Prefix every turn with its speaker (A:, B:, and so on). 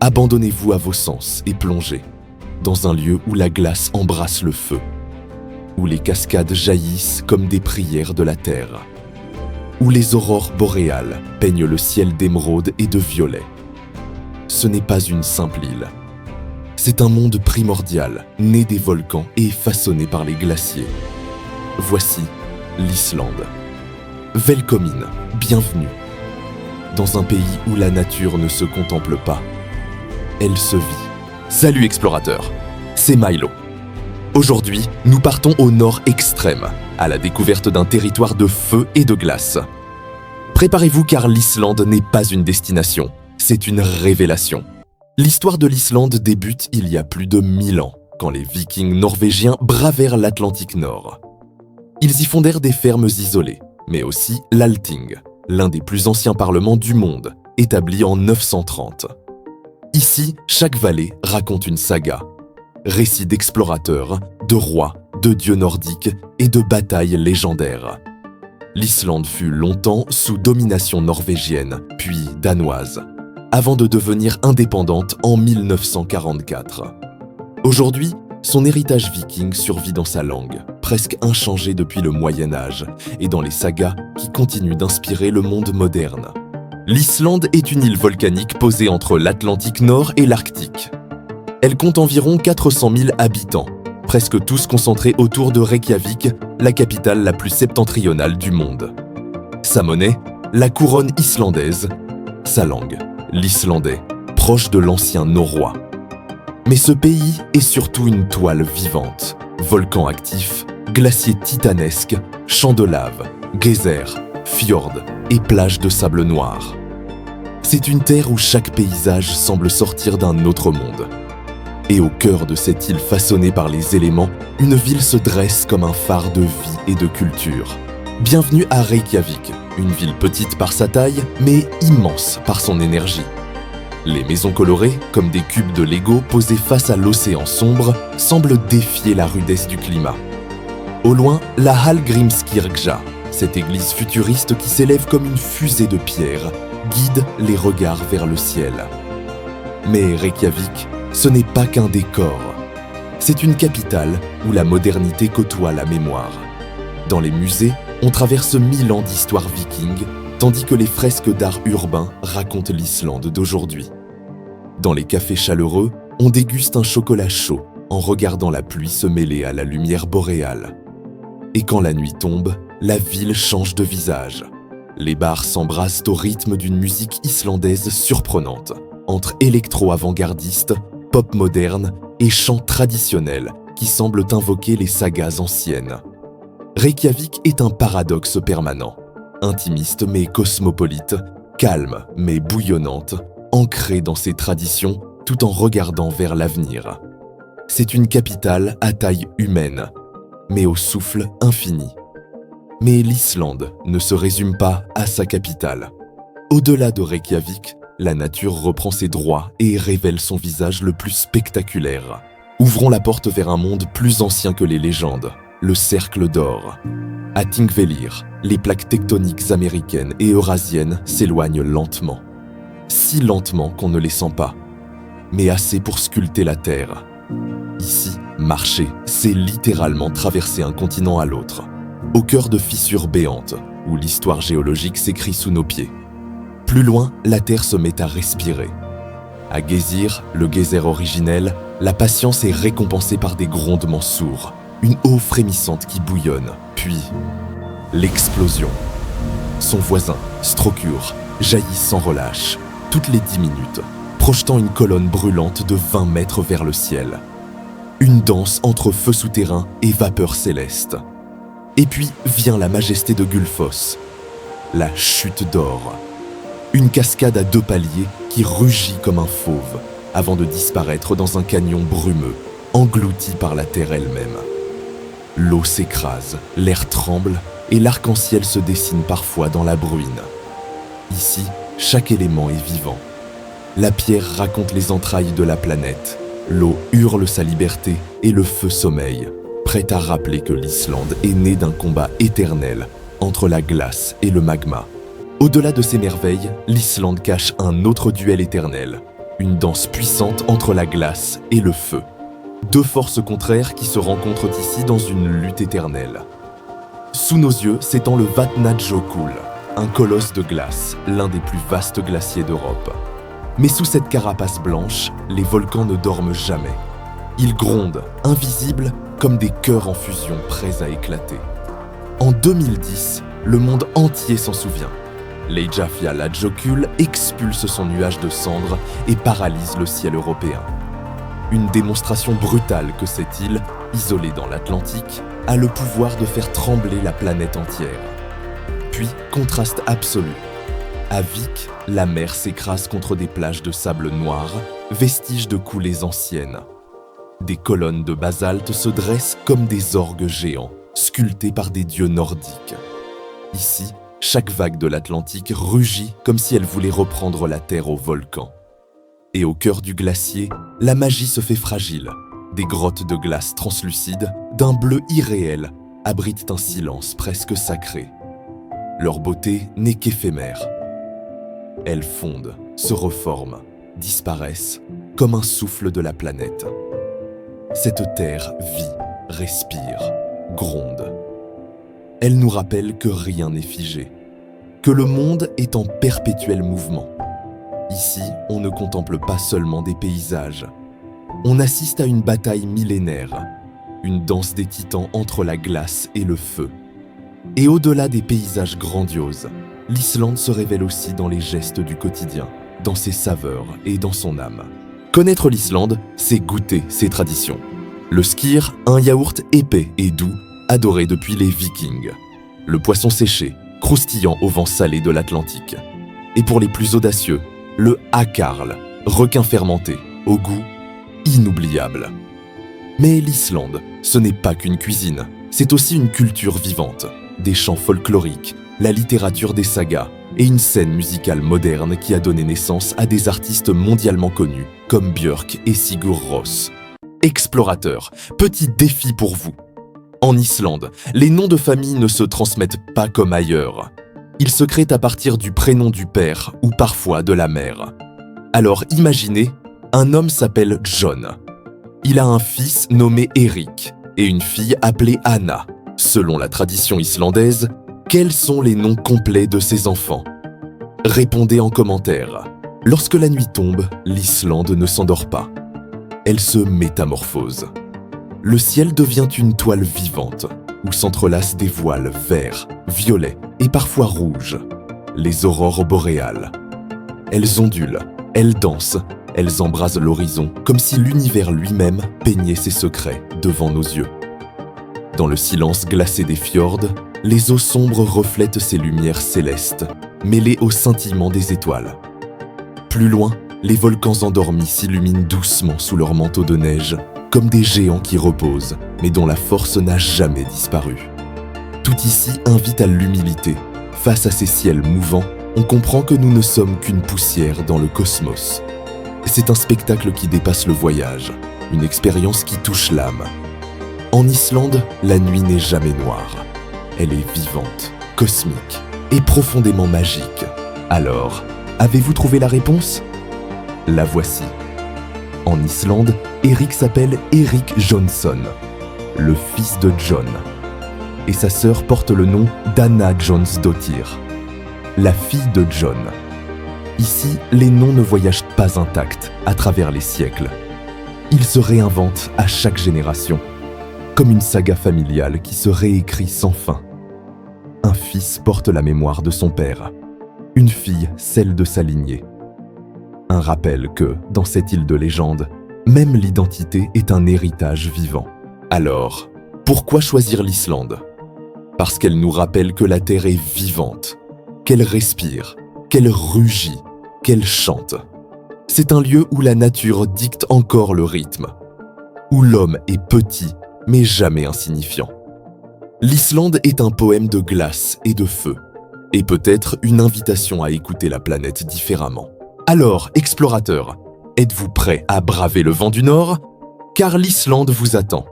A: abandonnez-vous à vos sens et plongez dans un lieu où la glace embrasse le feu, où les cascades jaillissent comme des prières de la terre, où les aurores boréales peignent le ciel d'émeraude et de violet. Ce n'est pas une simple île. C'est un monde primordial, né des volcans et façonné par les glaciers. Voici l'Islande. Velkomin, bienvenue. Dans un pays où la nature ne se contemple pas, elle se vit. Salut explorateurs, c'est Milo. Aujourd'hui, nous partons au nord extrême, à la découverte d'un territoire de feu et de glace. Préparez-vous car l'Islande n'est pas une destination, c'est une révélation. L'histoire de l'Islande débute il y a plus de 1000 ans, quand les Vikings norvégiens bravèrent l'Atlantique Nord. Ils y fondèrent des fermes isolées, mais aussi l'Althing, l'un des plus anciens parlements du monde, établi en 930. Ici, chaque vallée raconte une saga. Récits d'explorateurs, de rois, de dieux nordiques et de batailles légendaires. L'Islande fut longtemps sous domination norvégienne, puis danoise, avant de devenir indépendante en 1944. Aujourd'hui, son héritage viking survit dans sa langue, presque inchangée depuis le Moyen-Âge, et dans les sagas qui continuent d'inspirer le monde moderne. L'Islande est une île volcanique posée entre l'Atlantique Nord et l'Arctique. Elle compte environ 400 000 habitants, presque tous concentrés autour de Reykjavik, la capitale la plus septentrionale du monde. Sa monnaie, la couronne islandaise, sa langue, l'islandais, proche de l'ancien norrois. Mais ce pays est surtout une toile vivante. Volcans actifs, glaciers titanesques, champs de lave, geysers, fjords et plages de sable noir. C'est une terre où chaque paysage semble sortir d'un autre monde. Et au cœur de cette île façonnée par les éléments, une ville se dresse comme un phare de vie et de culture. Bienvenue à Reykjavik, une ville petite par sa taille, mais immense par son énergie. Les maisons colorées, comme des cubes de Lego posés face à l'océan sombre, semblent défier la rudesse du climat. Au loin, la Hallgrímskirkja, cette église futuriste qui s'élève comme une fusée de pierre, guide les regards vers le ciel. Mais Reykjavik, ce n'est pas qu'un décor. C'est une capitale où la modernité côtoie la mémoire. Dans les musées, on traverse 1000 ans d'histoire viking, tandis que les fresques d'art urbain racontent l'Islande d'aujourd'hui. Dans les cafés chaleureux, on déguste un chocolat chaud en regardant la pluie se mêler à la lumière boréale. Et quand la nuit tombe, la ville change de visage. Les bars s'embrassent au rythme d'une musique islandaise surprenante, entre électro-avant-gardiste, pop moderne et chants traditionnels qui semblent invoquer les sagas anciennes. Reykjavik est un paradoxe permanent. Intimiste mais cosmopolite, calme mais bouillonnante, ancrée dans ses traditions tout en regardant vers l'avenir. C'est une capitale à taille humaine, mais au souffle infini. Mais l'Islande ne se résume pas à sa capitale. Au-delà de Reykjavik, la nature reprend ses droits et révèle son visage le plus spectaculaire. Ouvrons la porte vers un monde plus ancien que les légendes, le Cercle d'Or. À Thingvellir, les plaques tectoniques américaines et eurasiennes s'éloignent lentement. Si lentement qu'on ne les sent pas, mais assez pour sculpter la Terre. Ici, marcher, c'est littéralement traverser un continent à l'autre, au cœur de fissures béantes, où l'histoire géologique s'écrit sous nos pieds. Plus loin, la Terre se met à respirer. À Geysir, le geyser originel, la patience est récompensée par des grondements sourds, une eau frémissante qui bouillonne, puis l'explosion. Son voisin, Strokure, jaillit sans relâche, toutes les 10 minutes, projetant une colonne brûlante de 20 mètres vers le ciel. Une danse entre feu souterrain et vapeur céleste. Et puis vient la majesté de Gullfoss, la chute d'or. Une cascade à 2 paliers qui rugit comme un fauve, avant de disparaître dans un canyon brumeux, englouti par la terre elle-même. L'eau s'écrase, l'air tremble et l'arc-en-ciel se dessine parfois dans la bruine. Ici, chaque élément est vivant. La pierre raconte les entrailles de la planète, l'eau hurle sa liberté et le feu sommeille, prêt à rappeler que l'Islande est née d'un combat éternel entre la glace et le magma. Au-delà de ces merveilles, l'Islande cache un autre duel éternel, une danse puissante entre la glace et le feu. Deux forces contraires qui se rencontrent ici dans une lutte éternelle. Sous nos yeux s'étend le Vatnajökull, un colosse de glace, l'un des plus vastes glaciers d'Europe. Mais sous cette carapace blanche, les volcans ne dorment jamais. Ils grondent, invisibles, comme des cœurs en fusion prêts à éclater. En 2010, le monde entier s'en souvient. L'Eyjafjallajökull expulse son nuage de cendres et paralyse le ciel européen. Une démonstration brutale que cette île, isolée dans l'Atlantique, a le pouvoir de faire trembler la planète entière. Puis, contraste absolu. À Vik, la mer s'écrase contre des plages de sable noir, vestiges de coulées anciennes. Des colonnes de basalte se dressent comme des orgues géants, sculptés par des dieux nordiques. Ici, chaque vague de l'Atlantique rugit comme si elle voulait reprendre la terre au volcan. Et au cœur du glacier, la magie se fait fragile. Des grottes de glace translucides, d'un bleu irréel, abritent un silence presque sacré. Leur beauté n'est qu'éphémère. Elles fondent, se reforment, disparaissent, comme un souffle de la planète. Cette terre vit, respire, gronde. Elle nous rappelle que rien n'est figé, que le monde est en perpétuel mouvement. Ici, on ne contemple pas seulement des paysages. On assiste à une bataille millénaire, une danse des titans entre la glace et le feu. Et au-delà des paysages grandioses, l'Islande se révèle aussi dans les gestes du quotidien, dans ses saveurs et dans son âme. Connaître l'Islande, c'est goûter ses traditions. Le skyr, un yaourt épais et doux, adoré depuis les Vikings. Le poisson séché, croustillant au vent salé de l'Atlantique. Et pour les plus audacieux, le hakarl, requin fermenté, au goût inoubliable. Mais l'Islande, ce n'est pas qu'une cuisine, c'est aussi une culture vivante, des chants folkloriques, la littérature des sagas et une scène musicale moderne qui a donné naissance à des artistes mondialement connus comme Björk et Sigur Rós. Explorateurs, petit défi pour vous. En Islande, les noms de famille ne se transmettent pas comme ailleurs. Ils se créent à partir du prénom du père ou parfois de la mère. Alors imaginez, un homme s'appelle John. Il a un fils nommé Erik et une fille appelée Anna. Selon la tradition islandaise, quels sont les noms complets de ces enfants? Répondez en commentaire. Lorsque la nuit tombe, l'Islande ne s'endort pas. Elle se métamorphose. Le ciel devient une toile vivante, où s'entrelacent des voiles verts, violets et parfois rouges. Les aurores boréales. Elles ondulent, elles dansent, elles embrasent l'horizon comme si l'univers lui-même peignait ses secrets devant nos yeux. Dans le silence glacé des fjords, les eaux sombres reflètent ces lumières célestes, mêlées au scintillement des étoiles. Plus loin, les volcans endormis s'illuminent doucement sous leur manteau de neige, comme des géants qui reposent, mais dont la force n'a jamais disparu. Tout ici invite à l'humilité. Face à ces ciels mouvants, on comprend que nous ne sommes qu'une poussière dans le cosmos. C'est un spectacle qui dépasse le voyage, une expérience qui touche l'âme. En Islande, la nuit n'est jamais noire. Elle est vivante, cosmique et profondément magique. Alors, avez-vous trouvé la réponse? La voici. En Islande, Erik s'appelle Erik Jónsson, le fils de John. Et sa sœur porte le nom d'Anna Jónsdóttir, la fille de John. Ici, les noms ne voyagent pas intacts à travers les siècles. Ils se réinventent à chaque génération, comme une saga familiale qui se réécrit sans fin. Un fils porte la mémoire de son père, une fille celle de sa lignée. Un rappel que, dans cette île de légende, même l'identité est un héritage vivant. Alors, pourquoi choisir l'Islande? Parce qu'elle nous rappelle que la Terre est vivante, qu'elle respire, qu'elle rugit, qu'elle chante. C'est un lieu où la nature dicte encore le rythme, où l'homme est petit, mais jamais insignifiant. L'Islande est un poème de glace et de feu, et peut-être une invitation à écouter la planète différemment. Alors, explorateurs, êtes-vous prêts à braver le vent du Nord? Car l'Islande vous attend.